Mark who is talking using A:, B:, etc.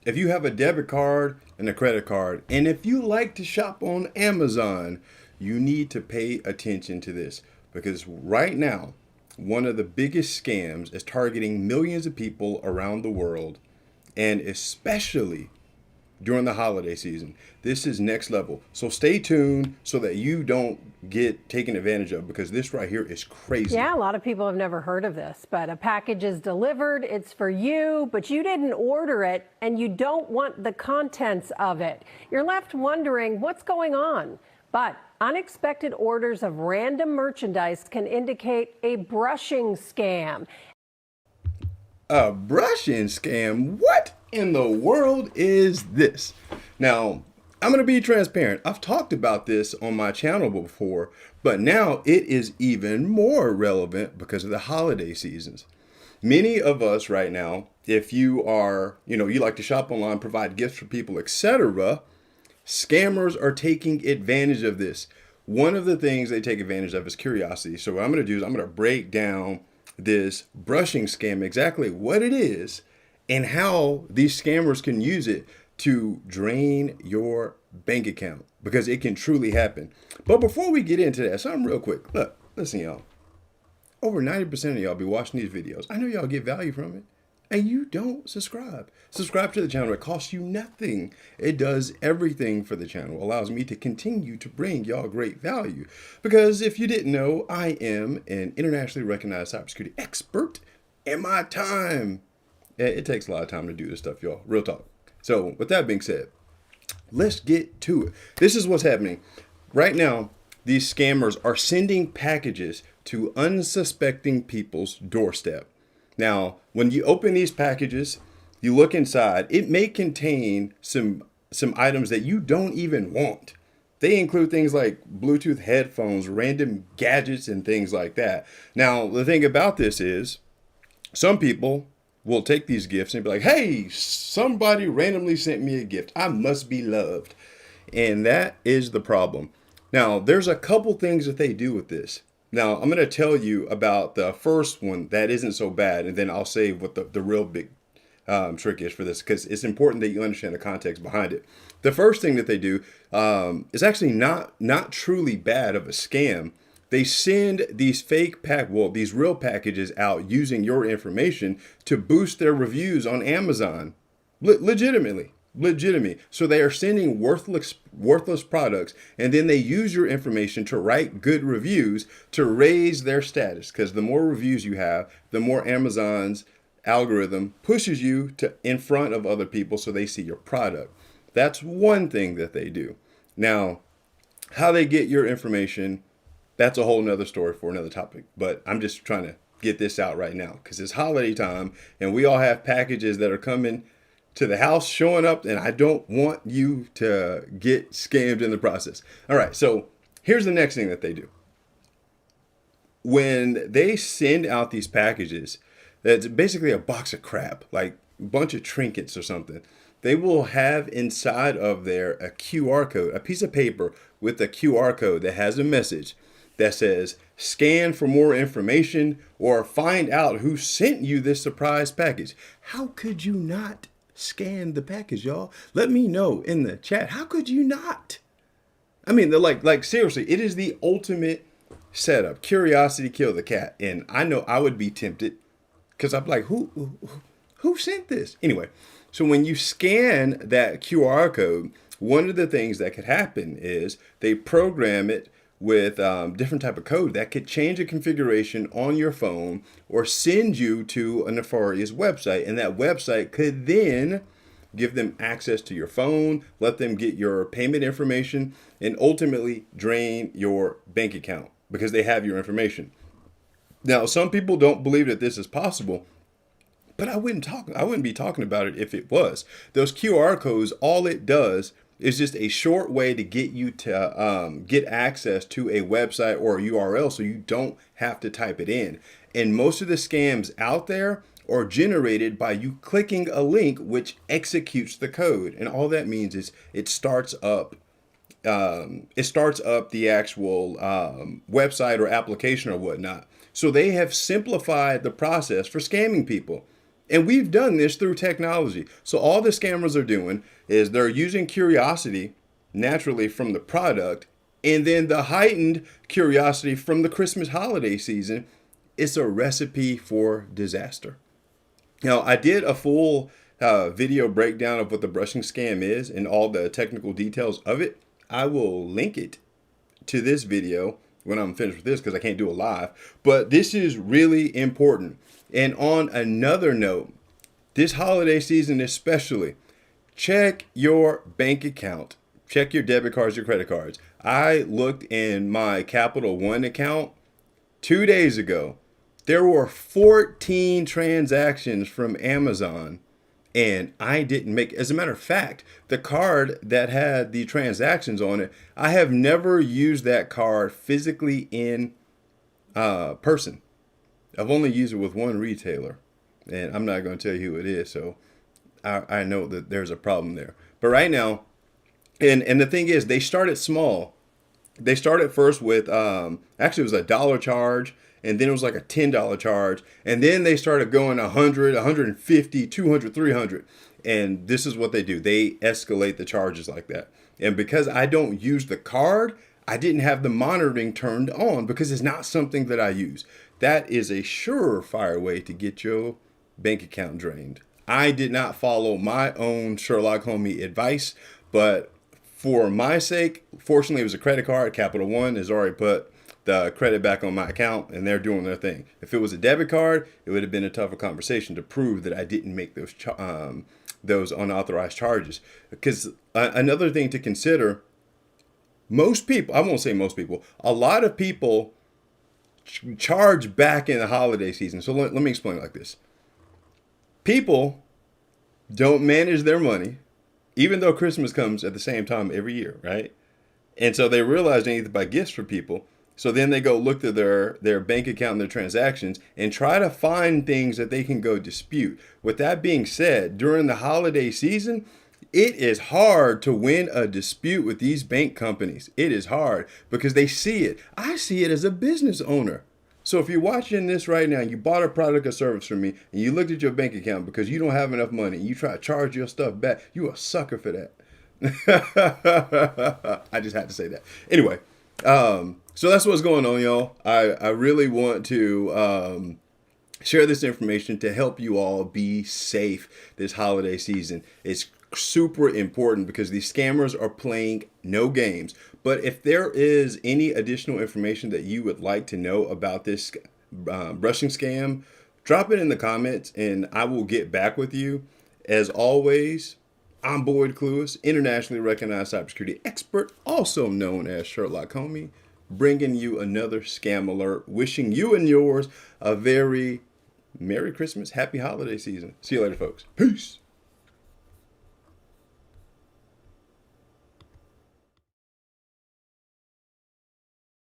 A: if you have a debit card and a credit card, and if you like to shop on Amazon, you need to pay attention to this because right now, one of the biggest scams is targeting millions of people around the world, and especially during the holiday season. This is next level. So stay tuned so that you don't get taken advantage of because this right here is crazy.
B: Yeah, a lot of people have never heard of this, but a package is delivered, it's for you, but you didn't order it and you don't want the contents of it. You're left wondering what's going on. But unexpected orders of random merchandise can indicate a brushing scam.
A: A brushing scam? What in the world is this? Now, I'm going to be transparent. I've talked about this on my channel before, but now it is even more relevant because of the holiday seasons. Many of us right now, if you are, you like to shop online, provide gifts for people, etc., scammers are taking advantage of this. One of the things they take advantage of is curiosity. So what I'm going to do is I'm going to break down this brushing scam, exactly what it is and how these scammers can use it to drain your bank account because it can truly happen. But before we get into that, something real quick. Look, listen, y'all. Over 90% of y'all be watching these videos. I know y'all get value from it. And you don't subscribe. Subscribe to the channel. It costs you nothing. It does everything for the channel. Allows me to continue to bring y'all great value. Because if you didn't know, I am an internationally recognized cybersecurity expert. And my time, it takes a lot of time to do this stuff, y'all. Real talk. So with that being said, let's get to it. This is what's happening. Right now, these scammers are sending packages to unsuspecting people's doorstep. Now, when you open these packages, you look inside, it may contain some items that you don't even want. They include things like Bluetooth headphones, random gadgets, and things like that. Now, the thing about this is, some people will take these gifts and be like, hey, somebody randomly sent me a gift. I must be loved. And that is the problem. Now, there's a couple things that they do with this. Now, I'm going to tell you about the first one that isn't so bad, and then I'll say what the real big trick is for this, because it's important that you understand the context behind it. The first thing that they do is actually not truly bad of a scam. They send these these real packages out using your information to boost their reviews on Amazon. Legitimately. So they are sending worthless products, and then they use your information to write good reviews to raise their status. Because the more reviews you have, the more Amazon's algorithm pushes you to in front of other people so they see your product. That's one thing that they do. Now, how they get your information, that's a whole nother story for another topic. But I'm just trying to get this out right now because it's holiday time and we all have packages that are coming to the house showing up, and I don't want you to get scammed in the process. All right, so here's the next thing that they do. When they send out these packages, that's basically a box of crap, like a bunch of trinkets or something. They will have inside of there a QR code, a piece of paper with a QR code that has a message that says, scan for more information or find out who sent you this surprise package. How could you not scan the package, y'all? Let me know in the chat. How could you not? I mean, they're like seriously, it is the ultimate setup. Curiosity killed the cat. And I know I would be tempted because I'm like, who sent this? Anyway, so when you scan that QR code, one of the things that could happen is they program it with different type of code that could change a configuration on your phone or send you to a nefarious website. And that website could then give them access to your phone, let them get your payment information, and ultimately drain your bank account because they have your information. Now, some people don't believe that this is possible, but I wouldn't be talking about it if it was. Those QR codes, all it does is just a short way to get you to get access to a website or a URL so you don't have to type it in. And most of the scams out there are generated by you clicking a link which executes the code. And all that means is it starts up the actual website or application or whatnot. So they have simplified the process for scamming people. And we've done this through technology. So all the scammers are doing is they're using curiosity naturally from the product, and then the heightened curiosity from the Christmas holiday season. It's a recipe for disaster. Now, I did a full video breakdown of what the brushing scam is and all the technical details of it. I will link it to this video when I'm finished with this because I can't do it live. But this is really important. And on another note, this holiday season especially, check your bank account. Check your debit cards, your credit cards. I looked in my Capital One account 2 days ago. There were 14 transactions from Amazon, and I didn't make. As a matter of fact, the card that had the transactions on it, I have never used that card physically in person. I've only used it with one retailer, and I'm not going to tell you who it is, so I know that there's a problem there. But right now, and the thing is, they started small. They started first with actually it was $1 charge, and then it was like a $10 charge, and then they started going 100, 150, 200, 300. And this is what they do. They escalate the charges like that. And because I don't use the card, I didn't have the monitoring turned on because it's not something that I use. That is a surefire way to get your bank account drained. I did not follow my own Sherlock Holmes advice, but for my sake, fortunately, it was a credit card. Capital One has already put the credit back on my account, and they're doing their thing. If it was a debit card, it would have been a tougher conversation to prove that I didn't make those unauthorized charges. Because another thing to consider, most people, I won't say most people, a lot of people charge back in the holiday season. So let me explain it like this. People don't manage their money, even though Christmas comes at the same time every year, right? And so they realize they need to buy gifts for people. So then they go look through their bank account and their transactions and try to find things that they can go dispute. With that being said, during the holiday season, it is hard to win a dispute with these bank companies. It is hard because they see it. I see it as a business owner. So if you're watching this right now and you bought a product or service from me and you looked at your bank account because you don't have enough money and you try to charge your stuff back, you a sucker for that. I just had to say that. Anyway, so that's what's going on, y'all. I really want to share this information to help you all be safe this holiday season. It's super important because these scammers are playing no games. But if there is any additional information that you would like to know about this brushing scam, drop it in the comments and I will get back with you. As always, I'm Boyd Cluess, internationally recognized cybersecurity expert, also known as Sherlock Holmes, bringing you another scam alert, wishing you and yours a very Merry Christmas, Happy Holiday season. See you later, folks. Peace.